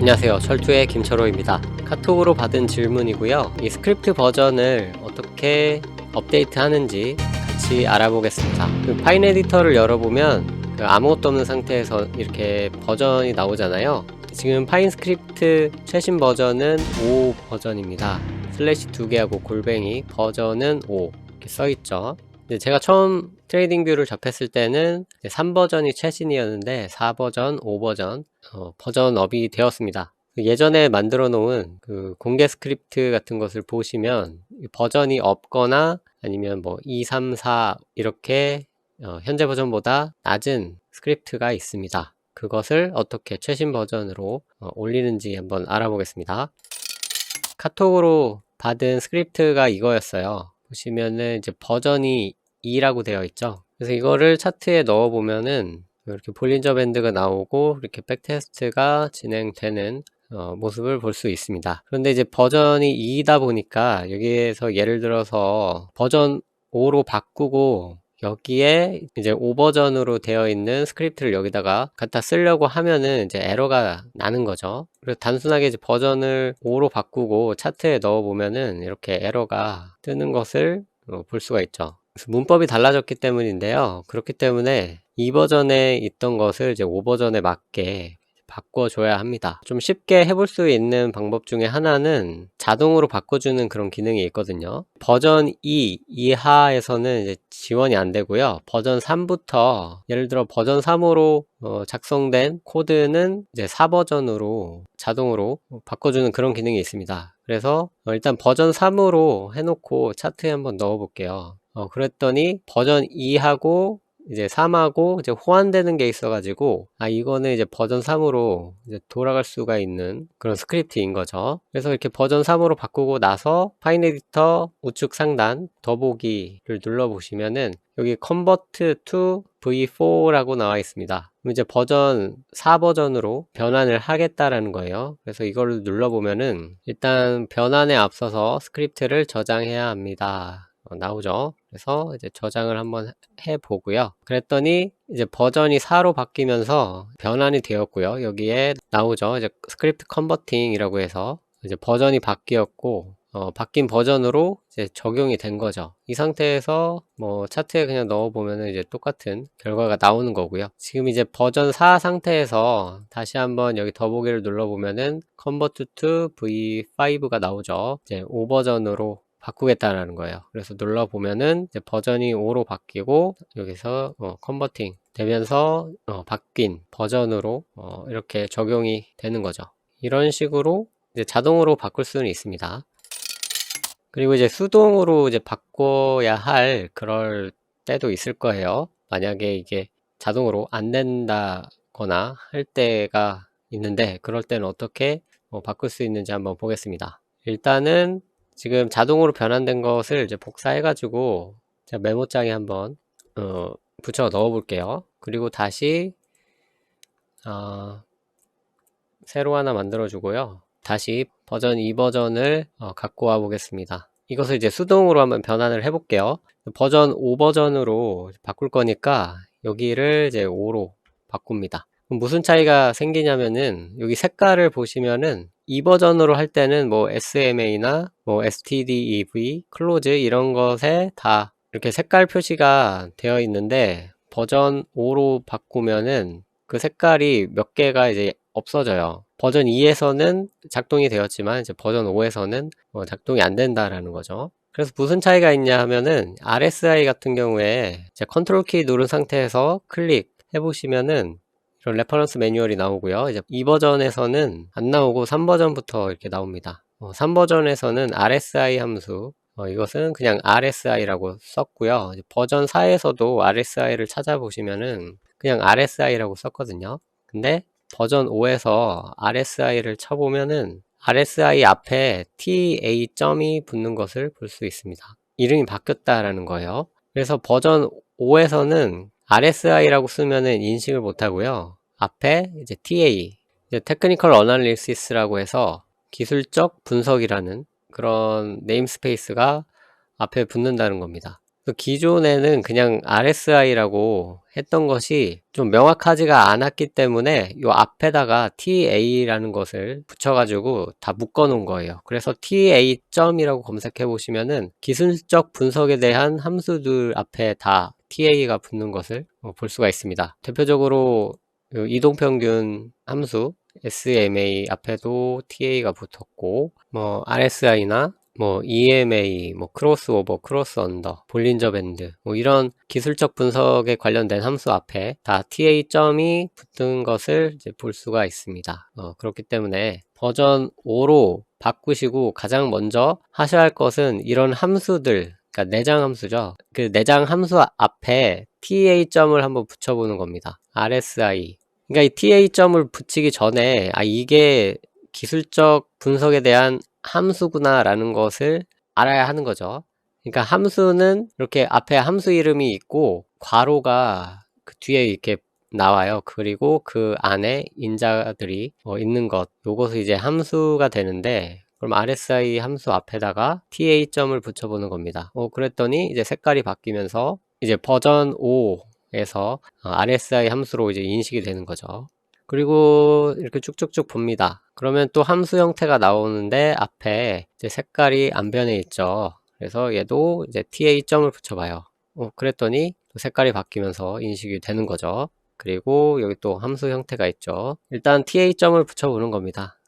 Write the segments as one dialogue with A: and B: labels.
A: 안녕하세요. 철투의 김철호입니다. 카톡으로 받은 질문이고요. 이 스크립트 버전을 어떻게 업데이트 하는지 같이 알아보겠습니다. 파인 에디터를 열어보면 아무것도 없는 상태에서 이렇게 버전이 나오잖아요. 지금 파인 스크립트 최신 버전은 5 버전입니다. 슬래시 2개하고 골뱅이 버전은 5 이렇게 써있죠. 제가 처음 트레이딩 뷰를 접했을 때는 3버전이 최신이었는데 4버전, 5버전 버전업이 되었습니다. 예전에 만들어 놓은 그 공개 스크립트 같은 것을 보시면 버전이 없거나 아니면 뭐 2, 3, 4 이렇게 현재 버전보다 낮은 스크립트가 있습니다. 그것을 어떻게 최신 버전으로 올리는지 한번 알아보겠습니다. 카톡으로 받은 스크립트가 이거였어요. 보시면은 이제 버전이 2라고 되어 있죠. 그래서 이거를 차트에 넣어 보면은 이렇게 볼린저 밴드가 나오고 이렇게 백테스트가 진행되는 모습을 볼 수 있습니다. 그런데 이제 버전이 2이다 보니까 여기에서 예를 들어서 버전 5로 바꾸고 여기에 이제 5버전으로 되어 있는 스크립트를 여기다가 갖다 쓰려고 하면은 이제 에러가 나는 거죠. 그래서 단순하게 이제 버전을 5로 바꾸고 차트에 넣어 보면은 이렇게 에러가 뜨는 것을 볼 수가 있죠. 그래서 문법이 달라졌기 때문인데요. 그렇기 때문에 2버전에 있던 것을 이제 5버전에 맞게 바꿔줘야 합니다. 좀 쉽게 해볼 수 있는 방법 중에 하나는 자동으로 바꿔주는 그런 기능이 있거든요. 버전 2 이하에서는 이제 지원이 안 되고요. 버전 3부터 예를 들어 버전 3으로 작성된 코드는 이제 4버전으로 자동으로 바꿔주는 그런 기능이 있습니다. 그래서 일단 버전 3으로 해놓고 차트에 한번 넣어 볼게요. 그랬더니 버전 2하고 이제 3하고 이제 호환되는 게 있어가지고 이거는 이제 버전 3으로 이제 돌아갈 수가 있는 그런 스크립트인 거죠. 그래서 이렇게 버전 3으로 바꾸고 나서 파인 에디터 우측 상단 더보기를 눌러 보시면은 여기 convert to v4라고 나와 있습니다. 그럼 이제 버전 4버전으로 변환을 하겠다라는 거예요. 그래서 이걸 눌러 보면은 일단 변환에 앞서서 스크립트를 저장해야 합니다. 나오죠. 그래서 이제 저장을 한번 해 보고요. 그랬더니 이제 버전이 4로 바뀌면서 변환이 되었고요. 여기에 나오죠. 이제 스크립트 컨버팅이라고 해서 이제 버전이 바뀌었고 바뀐 버전으로 이제 적용이 된 거죠. 이 상태에서 뭐 차트에 그냥 넣어 보면은 이제 똑같은 결과가 나오는 거고요. 지금 이제 버전 4 상태에서 다시 한번 여기 더보기를 눌러 보면은 convert to v5가 나오죠. 이제 5버전으로 바꾸겠다라는 거예요. 그래서 눌러 보면은 이제 버전이 5로 바뀌고 여기서 컨버팅 되면서 바뀐 버전으로 이렇게 적용이 되는 거죠. 이런 식으로 이제 자동으로 바꿀 수는 있습니다. 그리고 이제 수동으로 이제 바꿔야 할 그럴 때도 있을 거예요. 만약에 이게 자동으로 안 된다거나 할 때가 있는데 그럴 때는 어떻게 바꿀 수 있는지 한번 보겠습니다. 일단은 지금 자동으로 변환된 것을 이제 복사해 가지고 제가 메모장에 한번 붙여 넣어 볼게요. 그리고 다시 새로 하나 만들어 주고요. 다시 버전 2버전을 갖고 와 보겠습니다. 이것을 이제 수동으로 한번 변환을 해 볼게요. 버전 5버전으로 바꿀 거니까 여기를 이제 5로 바꿉니다. 그럼 무슨 차이가 생기냐면은 여기 색깔을 보시면은 2버전으로 할 때는 뭐 SMA나 뭐 STDEV, 클로즈 이런 것에 다 이렇게 색깔 표시가 되어 있는데 버전 5로 바꾸면은 그 색깔이 몇 개가 이제 없어져요. 버전 2에서는 작동이 되었지만 이제 버전 5에서는 작동이 안 된다라는 거죠. 그래서 무슨 차이가 있냐 하면은 RSI 같은 경우에 이제 컨트롤 키 누른 상태에서 클릭해 보시면은 이런 레퍼런스 매뉴얼이 나오고요. 이제 2버전에서는 안 나오고 3버전부터 이렇게 나옵니다. 3버전에서는 RSI 함수 이것은 그냥 RSI라고 썼고요. 버전 4에서도 RSI를 찾아보시면은 그냥 RSI라고 썼거든요. 근데 버전 5에서 RSI를 쳐보면은 RSI 앞에 TA 점이 붙는 것을 볼 수 있습니다. 이름이 바뀌었다라는 거예요. 그래서 버전 5에서는 RSI라고 쓰면은 인식을 못하고요. 앞에 이제 TA, 이제 테크니컬 어널리시스라고 해서 기술적 분석이라는 그런 네임스페이스가 앞에 붙는다는 겁니다. 기존에는 그냥 RSI라고 했던 것이 좀 명확하지가 않았기 때문에 요 앞에다가 TA라는 것을 붙여가지고 다 묶어 놓은 거예요. 그래서 TA.이라고 검색해 보시면은 기술적 분석에 대한 함수들 앞에 다 TA가 붙는 것을 볼 수가 있습니다. 대표적으로 이동평균 함수 SMA 앞에도 TA가 붙었고, 뭐 RSI나 뭐 EMA, 뭐 크로스오버, 크로스언더, 볼린저 밴드, 뭐 이런 기술적 분석에 관련된 함수 앞에 다 TA.이 붙은 것을 이제 볼 수가 있습니다. 그렇기 때문에 버전 5로 바꾸시고 가장 먼저 하셔야 할 것은 이런 함수들, 그러니까 내장 함수죠. 그 내장 함수 앞에 TA.을 한번 붙여보는 겁니다. RSI. 그러니까 이 TA.을 붙이기 전에 이게 기술적 분석에 대한 함수구나 라는 것을 알아야 하는 거죠. 그러니까 함수는 이렇게 앞에 함수 이름이 있고 괄호가 그 뒤에 이렇게 나와요. 그리고 그 안에 인자들이 있는 것, 요것이 이제 함수가 되는데, 그럼 RSI 함수 앞에다가 TA.을 붙여보는 겁니다. 그랬더니 이제 색깔이 바뀌면서 이제 버전 5에서 RSI 함수로 이제 인식이 되는 거죠. 그리고 이렇게 쭉쭉쭉 봅니다. 그러면 또 함수 형태가 나오는데 앞에 이제 색깔이 안 변해 있죠. 그래서 얘도 이제 TA.을 붙여봐요. 그랬더니 또 색깔이 바뀌면서 인식이 되는 거죠. 그리고 여기 또 함수 형태가 있죠. 일단 TA.을 붙여보는 겁니다.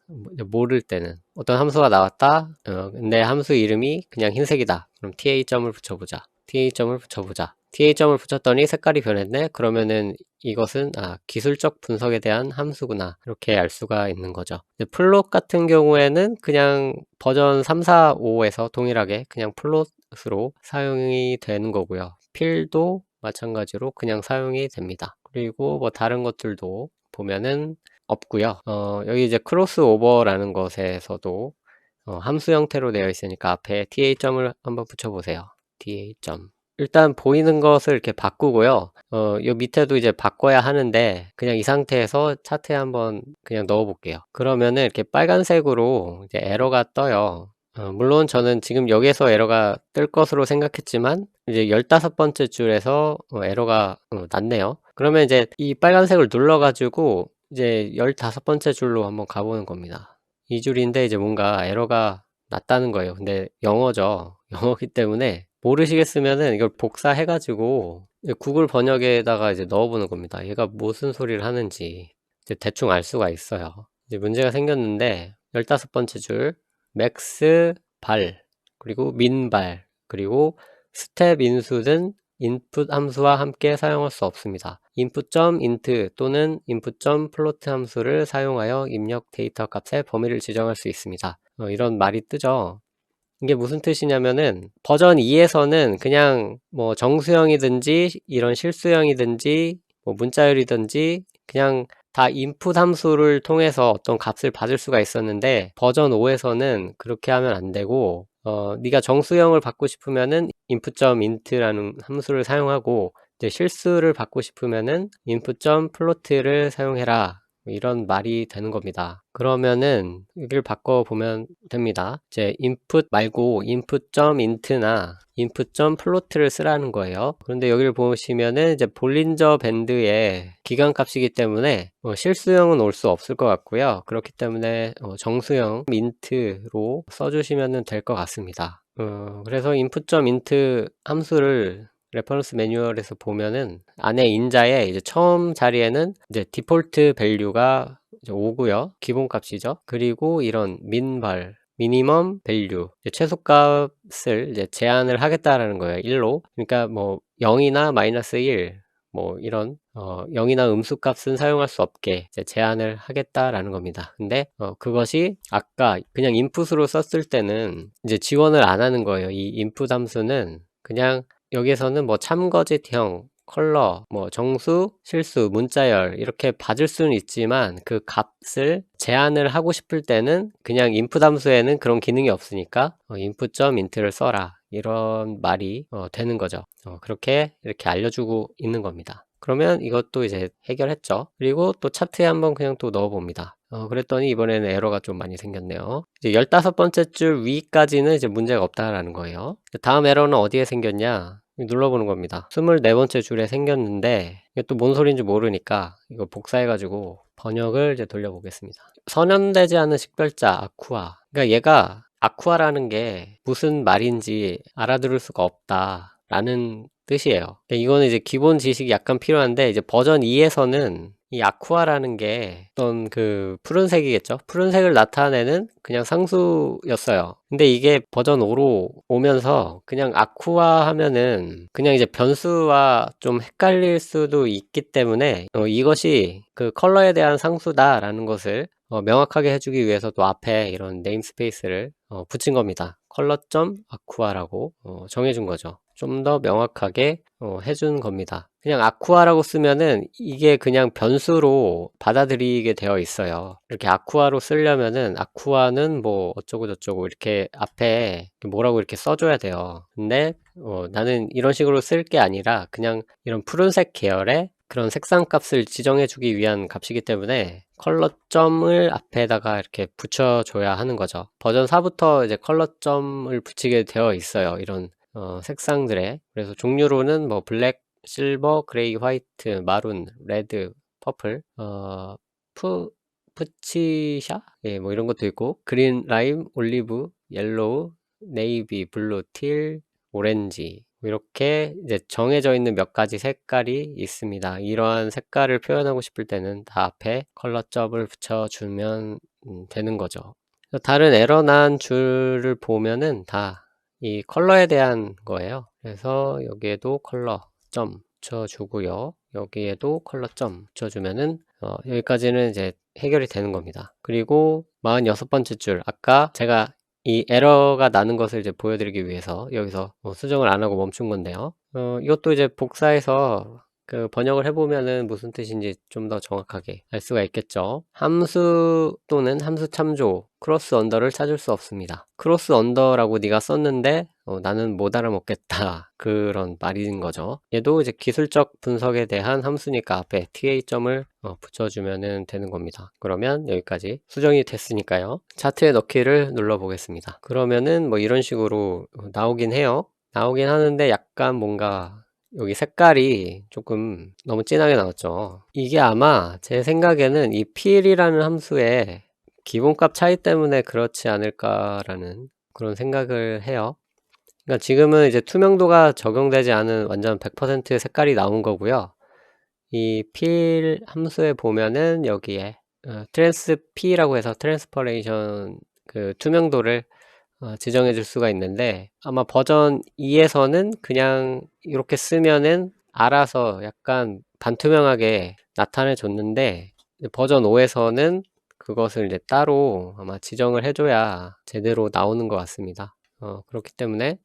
A: 모를 때는 어떤 함수가 나왔다. 근데 함수 이름이 그냥 흰색이다. 그럼 TA.을 붙여보자. TA.을 붙여보자. TA.을 붙였더니 색깔이 변했네. 그러면은 이것은 기술적 분석에 대한 함수구나, 이렇게 알 수가 있는 거죠. 플롯 같은 경우에는 그냥 버전 3, 4, 5에서 동일하게 그냥 플롯으로 사용이 되는 거고요. 필도 마찬가지로 그냥 사용이 됩니다. 그리고 뭐 다른 것들도 보면은 없고요. 여기 이제 크로스오버라는 것에서도 함수 형태로 되어 있으니까 앞에 TA.을 한번 붙여보세요. TA. 일단 보이는 것을 이렇게 바꾸고요. 요 밑에도 이제 바꿔야 하는데 그냥 이 상태에서 차트에 한번 그냥 넣어 볼게요. 그러면은 이렇게 빨간색으로 이제 에러가 떠요. 물론 저는 지금 여기에서 에러가 뜰 것으로 생각했지만 이제 15번째 줄에서 에러가 났네요. 그러면 이제 이 빨간색을 눌러 가지고 이제 15번째 줄로 한번 가보는 겁니다. 이 줄인데 이제 뭔가 에러가 났다는 거예요. 근데 영어죠. 영어기 때문에 모르시겠으면은 이걸 복사해 가지고 구글 번역에다가 이제 넣어보는 겁니다. 얘가 무슨 소리를 하는지 이제 대충 알 수가 있어요. 이제 문제가 생겼는데 15번째 줄 맥스 발, 그리고 민발, 그리고 스텝 인수는 인풋 함수와 함께 사용할 수 없습니다. input.int 또는 input.float 함수를 사용하여 입력 데이터 값의 범위를 지정할 수 있습니다. 이런 말이 뜨죠. 이게 무슨 뜻이냐면은 버전 2에서는 그냥 뭐 정수형이든지 이런 실수형이든지 뭐 문자열이든지 그냥 다 인풋 함수를 통해서 어떤 값을 받을 수가 있었는데, 버전 5에서는 그렇게 하면 안 되고 네가 정수형을 받고 싶으면은 input.int라는 함수를 사용하고, 이제 실수를 받고 싶으면은 input.float를 사용해라, 이런 말이 되는 겁니다. 그러면은 여기를 바꿔보면 됩니다. 이제 input 말고 input.int나 input.float를 쓰라는 거예요. 그런데 여기를 보시면은 이제 볼린저 밴드의 기간값이기 때문에 실수형은 올 수 없을 것 같고요. 그렇기 때문에 정수형 int로 써주시면 될 것 같습니다. 그래서 input.int 함수를 레퍼런스 매뉴얼에서 보면은 안에 인자에 이제 처음 자리에는 이제 디폴트 밸류가 5고요. 기본값이죠. 그리고 이런 민발, 미니멈 밸류, 최소값을 이제 제한을 하겠다라는 거예요. 1로. 그러니까 뭐 0이나 마이너스 1, 뭐 이런 0이나 음수값은 사용할 수 없게 이제 제한을 하겠다라는 겁니다. 근데 그것이 아까 그냥 인풋으로 썼을 때는 이제 지원을 안 하는 거예요. 이 인풋 함수는 그냥 여기에서는 뭐 참거짓형, 컬러, 뭐 정수, 실수, 문자열 이렇게 받을 수는 있지만 그 값을 제한을 하고 싶을 때는 그냥 인풋 함수에는 그런 기능이 없으니까 input.int를 써라, 이런 말이 되는 거죠. 그렇게 이렇게 알려주고 있는 겁니다. 그러면 이것도 이제 해결했죠. 그리고 또 차트에 한번 그냥 또 넣어봅니다. 그랬더니 이번에는 에러가 좀 많이 생겼네요. 이제 15번째 줄 위까지는 이제 문제가 없다라는 거예요. 다음 에러는 어디에 생겼냐? 눌러보는 겁니다. 24번째 줄에 생겼는데 이게 또 뭔 소린지 모르니까 이거 복사해 가지고 번역을 이제 돌려보겠습니다. 선현되지 않은 식별자 아쿠아. 그러니까 얘가 아쿠아라는 게 무슨 말인지 알아들을 수가 없다라는 뜻이에요. 그러니까 이거는 이제 기본 지식이 약간 필요한데 이제 버전 2에서는 이 아쿠아라는 게 어떤 그 푸른색이겠죠? 푸른색을 나타내는 그냥 상수였어요. 근데 이게 버전 5로 오면서 그냥 아쿠아 하면은 그냥 이제 변수와 좀 헷갈릴 수도 있기 때문에 이것이 그 컬러에 대한 상수다라는 것을 명확하게 해주기 위해서 또 앞에 이런 네임스페이스를 붙인 겁니다. 컬러.아쿠아라고 정해준 거죠. 좀 더 명확하게 해준 겁니다. 그냥 아쿠아라고 쓰면은 이게 그냥 변수로 받아들이게 되어 있어요. 이렇게 아쿠아로 쓰려면은 아쿠아는 뭐 어쩌고 저쩌고 이렇게 앞에 뭐라고 이렇게 써줘야 돼요. 근데 나는 이런 식으로 쓸 게 아니라 그냥 이런 푸른색 계열의 그런 색상 값을 지정해 주기 위한 값이기 때문에 컬러점을 앞에다가 이렇게 붙여줘야 하는 거죠. 버전 4부터 이제 컬러점을 붙이게 되어 있어요. 이런 색상들에. 그래서 종류로는 뭐 블랙, 실버, 그레이, 화이트, 마룬, 레드, 퍼플, 푸치샤? 예, 뭐 이런 것도 있고, 그린, 라임, 올리브, 옐로우, 네이비, 블루, 틸, 오렌지. 이렇게 이제 정해져 있는 몇 가지 색깔이 있습니다. 이러한 색깔을 표현하고 싶을 때는 다 앞에 컬러점을 붙여주면 되는 거죠. 다른 에러 난 줄을 보면은 다 이 컬러에 대한 거예요. 그래서 여기에도 컬러 점 붙여주고요. 여기에도 컬러 점 붙여주면은 여기까지는 이제 해결이 되는 겁니다. 그리고 46번째 줄, 아까 제가 이 에러가 나는 것을 이제 보여드리기 위해서 여기서 수정을 안 하고 멈춘 건데요. 이것도 이제 복사해서 그 번역을 해보면은 무슨 뜻인지 좀 더 정확하게 알 수가 있겠죠. 함수 또는 함수 참조 크로스 언더를 찾을 수 없습니다. 크로스 언더라고 네가 썼는데 나는 못 알아먹겠다 그런 말인 거죠. 얘도 이제 기술적 분석에 대한 함수니까 앞에 ta.을 붙여주면 되는 겁니다. 그러면 여기까지 수정이 됐으니까요. 차트에 넣기를 눌러 보겠습니다. 그러면은 뭐 이런 식으로 나오긴 해요. 나오긴 하는데 약간 뭔가 여기 색깔이 조금 너무 진하게 나왔죠. 이게 아마 제 생각에는 이 필이라는 함수의 기본값 차이 때문에 그렇지 않을까라는 그런 생각을 해요. 그러니까 지금은 이제 투명도가 적용되지 않은 완전 100%의 색깔이 나온 거고요. 이 필 함수에 보면은 여기에 트랜스P라고 해서 트랜스퍼레이션 그 투명도를 지정해 줄 수가 있는데 아마 버전 2에서는 그냥 이렇게 쓰면은 알아서 약간 반투명하게 나타내 줬는데 버전 5에서는 그것을 이제 따로 아마 지정을 해줘야 제대로 나오는 것 같습니다. 그렇기 때문에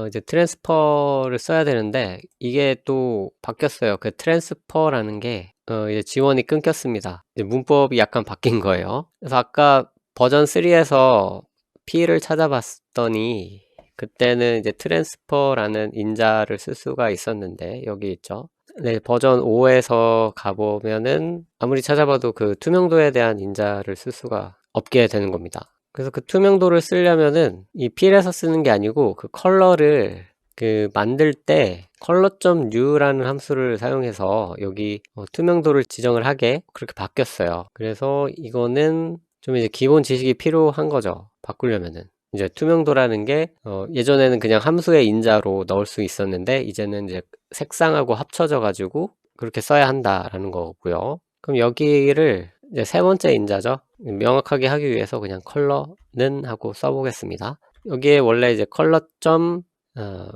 A: 이제 트랜스퍼를 써야 되는데 이게 또 바뀌었어요. 그 트랜스퍼라는 게 이제 지원이 끊겼습니다. 이제 문법이 약간 바뀐 거예요. 그래서 아까 버전 3에서 P를 찾아봤더니 그때는 이제 트랜스퍼라는 인자를 쓸 수가 있었는데 여기 있죠. 네, 버전 5에서 가보면은 아무리 찾아봐도 그 투명도에 대한 인자를 쓸 수가 없게 되는 겁니다. 그래서 그 투명도를 쓰려면은 이 필에서 쓰는 게 아니고 그 컬러를 그 만들 때 color.new라는 함수를 사용해서 여기 투명도를 지정을 하게 그렇게 바뀌었어요. 그래서 이거는 좀 이제 기본 지식이 필요한 거죠. 바꾸려면은. 이제 투명도라는 게 예전에는 그냥 함수의 인자로 넣을 수 있었는데 이제는 이제 색상하고 합쳐져 가지고 그렇게 써야 한다라는 거고요. 그럼 여기를 이제 세 번째 인자죠. 명확하게 하기 위해서 그냥 컬러는 하고 써보겠습니다. 여기에 원래 이제 컬러.점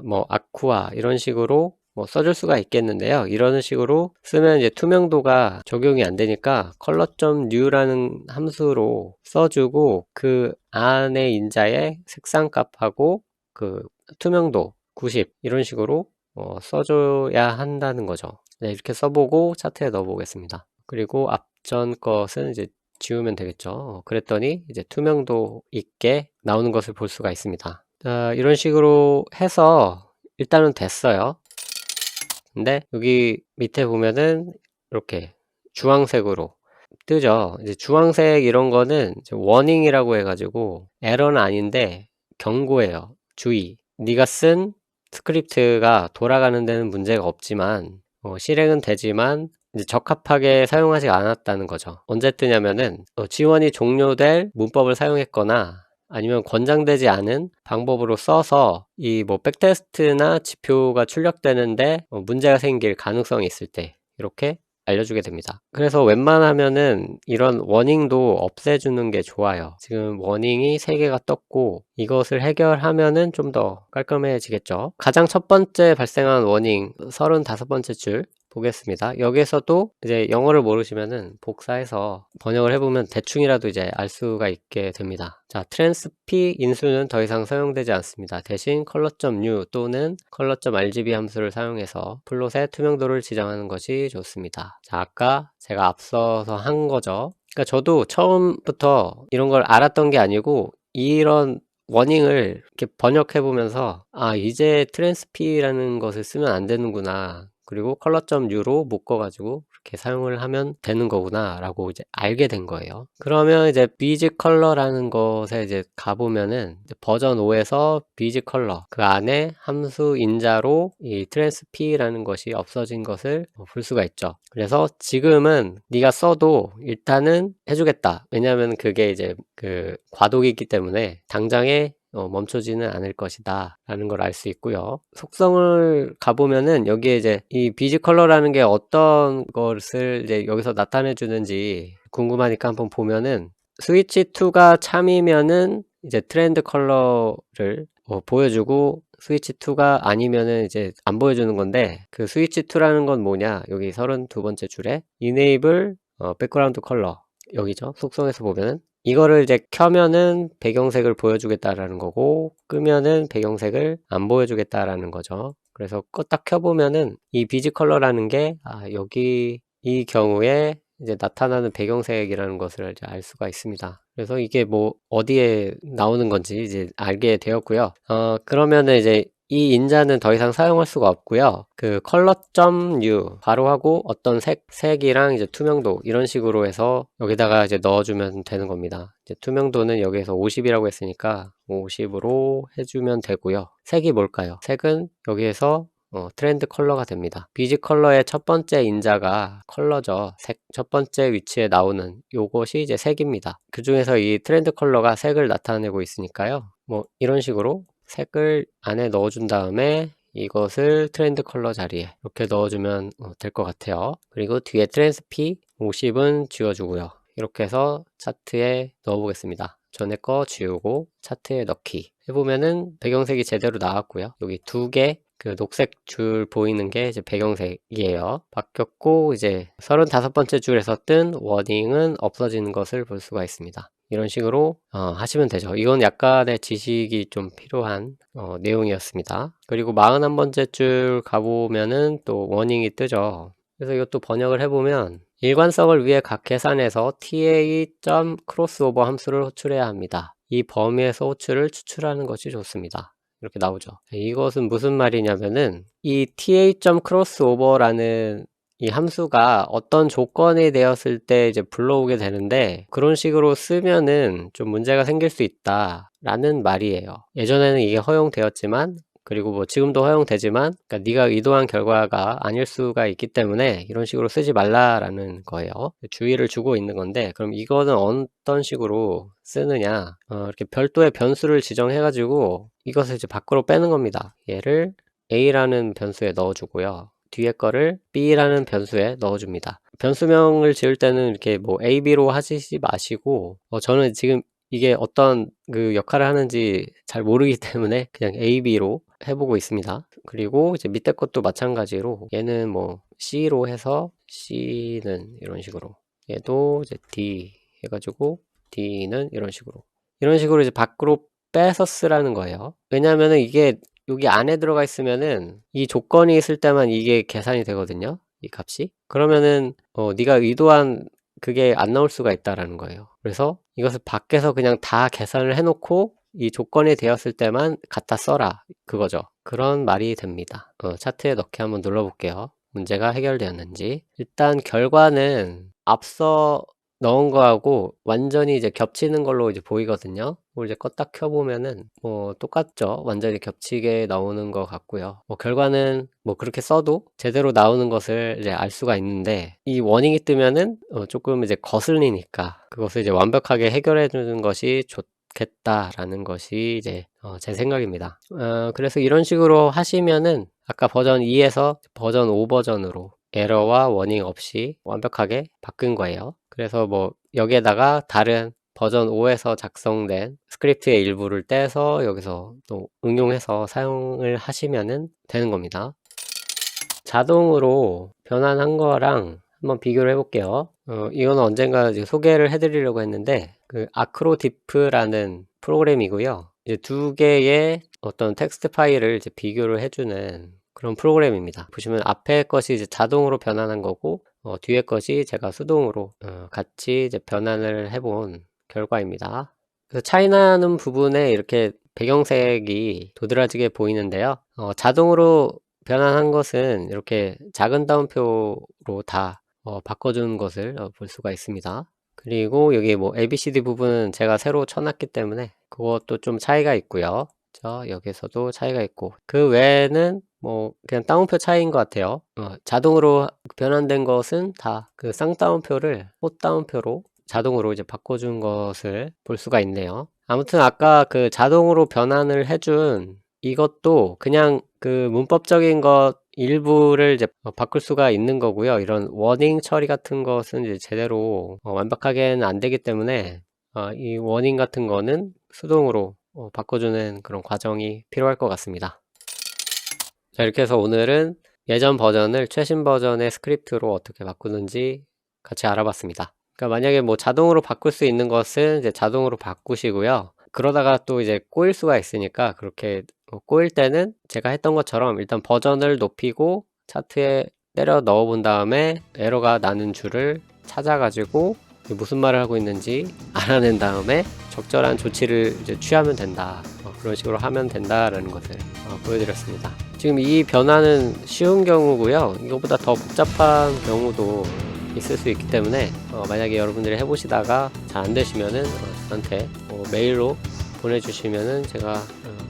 A: 뭐 아쿠아 이런 식으로 뭐 써줄 수가 있겠는데요. 이런 식으로 쓰면 이제 투명도가 적용이 안 되니까 color.new라는 함수로 써주고 그 안에 인자의 색상 값하고 그 투명도 90 이런 식으로 써줘야 한다는 거죠. 네, 이렇게 써보고 차트에 넣어 보겠습니다. 그리고 앞전 것은 이제 지우면 되겠죠. 그랬더니 이제 투명도 있게 나오는 것을 볼 수가 있습니다. 자, 이런 식으로 해서 일단은 됐어요. 근데 여기 밑에 보면은 이렇게 주황색으로 뜨죠. 이제 주황색 이런 거는 워닝이라고 해가지고 에러는 아닌데 경고예요. 주의. 네가 쓴 스크립트가 돌아가는 데는 문제가 없지만 실행은 되지만 이제 적합하게 사용하지 않았다는 거죠. 언제 뜨냐면은 지원이 종료될 문법을 사용했거나 아니면 권장되지 않은 방법으로 써서 이 뭐 백테스트나 지표가 출력되는데 문제가 생길 가능성이 있을 때 이렇게 알려주게 됩니다. 그래서 웬만하면은 이런 워닝도 없애주는 게 좋아요. 지금 워닝이 3개가 떴고 이것을 해결하면은 좀 더 깔끔해지겠죠. 가장 첫 번째 발생한 워닝 35번째 줄 보겠습니다. 여기서도 이제 영어를 모르시면은 복사해서 번역을 해보면 대충이라도 이제 알 수가 있게 됩니다. 자, transp 인수는 더 이상 사용되지 않습니다. 대신 color.new 또는 color.rgb 함수를 사용해서 플롯의 투명도를 지정하는 것이 좋습니다. 자, 아까 제가 앞서서 한 거죠. 그러니까 저도 처음부터 이런 걸 알았던 게 아니고 이런 워닝을 이렇게 번역해 보면서 아, 이제 트랜스피라는 것을 쓰면 안 되는구나. 그리고 color.u로 묶어가지고 이렇게 사용을 하면 되는 거구나 라고 이제 알게 된 거예요. 그러면 이제 비즈 컬러라는 것에 이제 가보면은 이제 버전 5에서 비즈 컬러 그 안에 함수 인자로 이 트랜스피라는 것이 없어진 것을 볼 수가 있죠. 그래서 지금은 네가 써도 일단은 해주겠다. 왜냐하면 그게 이제 그 과도기이기 때문에 당장에 멈춰지는 않을 것이다 라는 걸 알 수 있고요. 속성을 가보면은 여기에 이제 이 비즈 컬러라는 게 어떤 것을 이제 여기서 나타내 주는지 궁금하니까 한번 보면은 스위치 2가 참이면은 이제 트렌드 컬러를 보여주고 스위치 2가 아니면은 이제 안 보여주는 건데 그 스위치 2라는 건 뭐냐, 여기 32번째 줄에 enable 백그라운드 컬러 여기죠. 속성에서 보면은 이거를 이제 켜면은 배경색을 보여주겠다라는 거고 끄면은 배경색을 안 보여주겠다라는 거죠. 그래서 껐다 켜보면은 이 비즈 컬러라는 게 여기 이 경우에 이제 나타나는 배경색이라는 것을 이제 알 수가 있습니다. 그래서 이게 뭐 어디에 나오는 건지 이제 알게 되었고요. 그러면은 이제 이 인자는 더 이상 사용할 수가 없고요. 그 color.u 바로 하고 어떤 색이랑 이제 투명도 이런 식으로 해서 여기다가 이제 넣어주면 되는 겁니다. 이제 투명도는 여기에서 50이라고 했으니까 50으로 해주면 되고요. 색이 뭘까요? 색은 여기에서 트렌드 컬러가 됩니다. 비즈 컬러의 첫 번째 인자가 컬러죠. 첫 번째 위치에 나오는 요것이 이제 색입니다. 그 중에서 이 트렌드 컬러가 색을 나타내고 있으니까요. 뭐 이런 식으로 색을 안에 넣어준 다음에 이것을 트렌드 컬러 자리에 이렇게 넣어주면 될 것 같아요. 그리고 뒤에 트랜스피 50은 지워주고요. 이렇게 해서 차트에 넣어보겠습니다. 전에 거 지우고 차트에 넣기 해보면은 배경색이 제대로 나왔고요. 여기 2개 그 녹색 줄 보이는 게 이제 배경색이에요. 바뀌었고 이제 35번째 줄에서 뜬 워딩은 없어지는 것을 볼 수가 있습니다. 이런 식으로 하시면 되죠. 이건 약간의 지식이 좀 필요한 내용이었습니다. 그리고 41번째 줄 가보면은 또 워닝이 뜨죠. 그래서 이것도 번역을 해보면 일관성을 위해 각 계산에서 ta.crossover 함수를 호출해야 합니다. 이 범위에서 호출을 추출하는 것이 좋습니다. 이렇게 나오죠. 이것은 무슨 말이냐면은 이 ta.crossover라는 이 함수가 어떤 조건이 되었을 때 이제 불러오게 되는데 그런 식으로 쓰면은 좀 문제가 생길 수 있다 라는 말이에요. 예전에는 이게 허용되었지만 그리고 뭐 지금도 허용되지만 그러니까 네가 의도한 결과가 아닐 수가 있기 때문에 이런 식으로 쓰지 말라라는 거예요. 주의를 주고 있는 건데 그럼 이거는 어떤 식으로 쓰느냐, 이렇게 별도의 변수를 지정해 가지고 이것을 이제 밖으로 빼는 겁니다. 얘를 a라는 변수에 넣어주고요. 뒤에 거를 b라는 변수에 넣어줍니다. 변수명을 지을 때는 이렇게 뭐 a, b로 하시지 마시고 저는 지금 이게 어떤 그 역할을 하는지 잘 모르기 때문에 그냥 a, b로 해보고 있습니다. 그리고 이제 밑에 것도 마찬가지로 얘는 뭐 c로 해서 c는 이런 식으로, 얘도 이제 d 해가지고 d는 이런 식으로 이제 밖으로 빼서 쓰라는 거예요. 왜냐하면 이게 여기 안에 들어가 있으면은 이 조건이 있을 때만 이게 계산이 되거든요. 이 값이. 그러면은 네가 의도한 그게 안 나올 수가 있다라는 거예요. 그래서 이것을 밖에서 그냥 다 계산을 해놓고 이 조건이 되었을 때만 갖다 써라 그거죠. 그런 말이 됩니다. 차트에 넣기 한번 눌러볼게요. 문제가 해결되었는지. 일단 결과는 앞서 넣은 거하고 완전히 이제 겹치는 걸로 이제 보이거든요. 그걸 이제 껐다 켜보면은 뭐 똑같죠. 완전히 겹치게 나오는 것 같고요. 뭐 결과는 뭐 그렇게 써도 제대로 나오는 것을 이제 알 수가 있는데, 이 워닝이 뜨면은 조금 이제 거슬리니까 그것을 이제 완벽하게 해결해 주는 것이 좋겠다라는 것이 이제 제 생각입니다. 그래서 이런 식으로 하시면은 아까 버전 2에서 버전 5 버전으로 에러와 워닝 없이 완벽하게 바꾼 거예요. 그래서 뭐 여기에다가 다른 버전 5에서 작성된 스크립트의 일부를 떼서 여기서 또 응용해서 사용을 하시면 되는 겁니다. 자동으로 변환한 거랑 한번 비교를 해볼게요. 이거는 언젠가 이제 소개를 해드리려고 했는데, 그 아크로디프라는 프로그램이고요. 이제 두 개의 어떤 텍스트 파일을 이제 비교를 해주는 그런 프로그램입니다. 보시면 앞에 것이 이제 자동으로 변환한 거고, 뒤에 것이 제가 수동으로 같이 이제 변환을 해본 결과입니다. 그래서 차이 나는 부분에 이렇게 배경색이 도드라지게 보이는데요. 자동으로 변환한 것은 이렇게 작은 따옴표로 다 바꿔준 것을 볼 수가 있습니다. 그리고 여기 뭐 ABCD 부분은 제가 새로 쳐놨기 때문에 그것도 좀 차이가 있고요. 여기서도 차이가 있고, 그 외에는 뭐 그냥 따옴표 차이인 것 같아요. 자동으로 변환된 것은 다 그 쌍따옴표를 꽃따옴표로 자동으로 이제 바꿔준 것을 볼 수가 있네요. 아무튼 아까 그 자동으로 변환을 해준 이것도 그냥 그 문법적인 것 일부를 이제 바꿀 수가 있는 거고요. 이런 워닝 처리 같은 것은 이제 제대로 완벽하게는 안 되기 때문에 이 워닝 같은 거는 수동으로 바꿔주는 그런 과정이 필요할 것 같습니다. 자, 이렇게 해서 오늘은 예전 버전을 최신 버전의 스크립트로 어떻게 바꾸는지 같이 알아봤습니다. 그러니까 만약에 뭐 자동으로 바꿀 수 있는 것은 이제 자동으로 바꾸시고요. 그러다가 또 이제 꼬일 수가 있으니까, 그렇게 꼬일 때는 제가 했던 것처럼 일단 버전을 높이고 차트에 때려 넣어 본 다음에 에러가 나는 줄을 찾아가지고 무슨 말을 하고 있는지 알아낸 다음에 적절한 조치를 이제 취하면 된다. 그런 식으로 하면 된다라는 것을 보여드렸습니다. 지금 이 변화는 쉬운 경우고요. 이거보다 더 복잡한 경우도 있을 수 있기 때문에 만약에 여러분들이 해보시다가 잘 안되시면은 저한테 메일로 보내주시면은 제가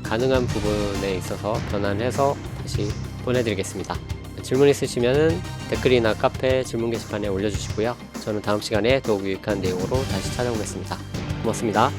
A: 가능한 부분에 있어서 변환해서 다시 보내드리겠습니다. 질문 있으시면은 댓글이나 카페 질문 게시판에 올려주시고요. 저는 다음 시간에 더욱 유익한 내용으로 다시 찾아오겠습니다. 고맙습니다.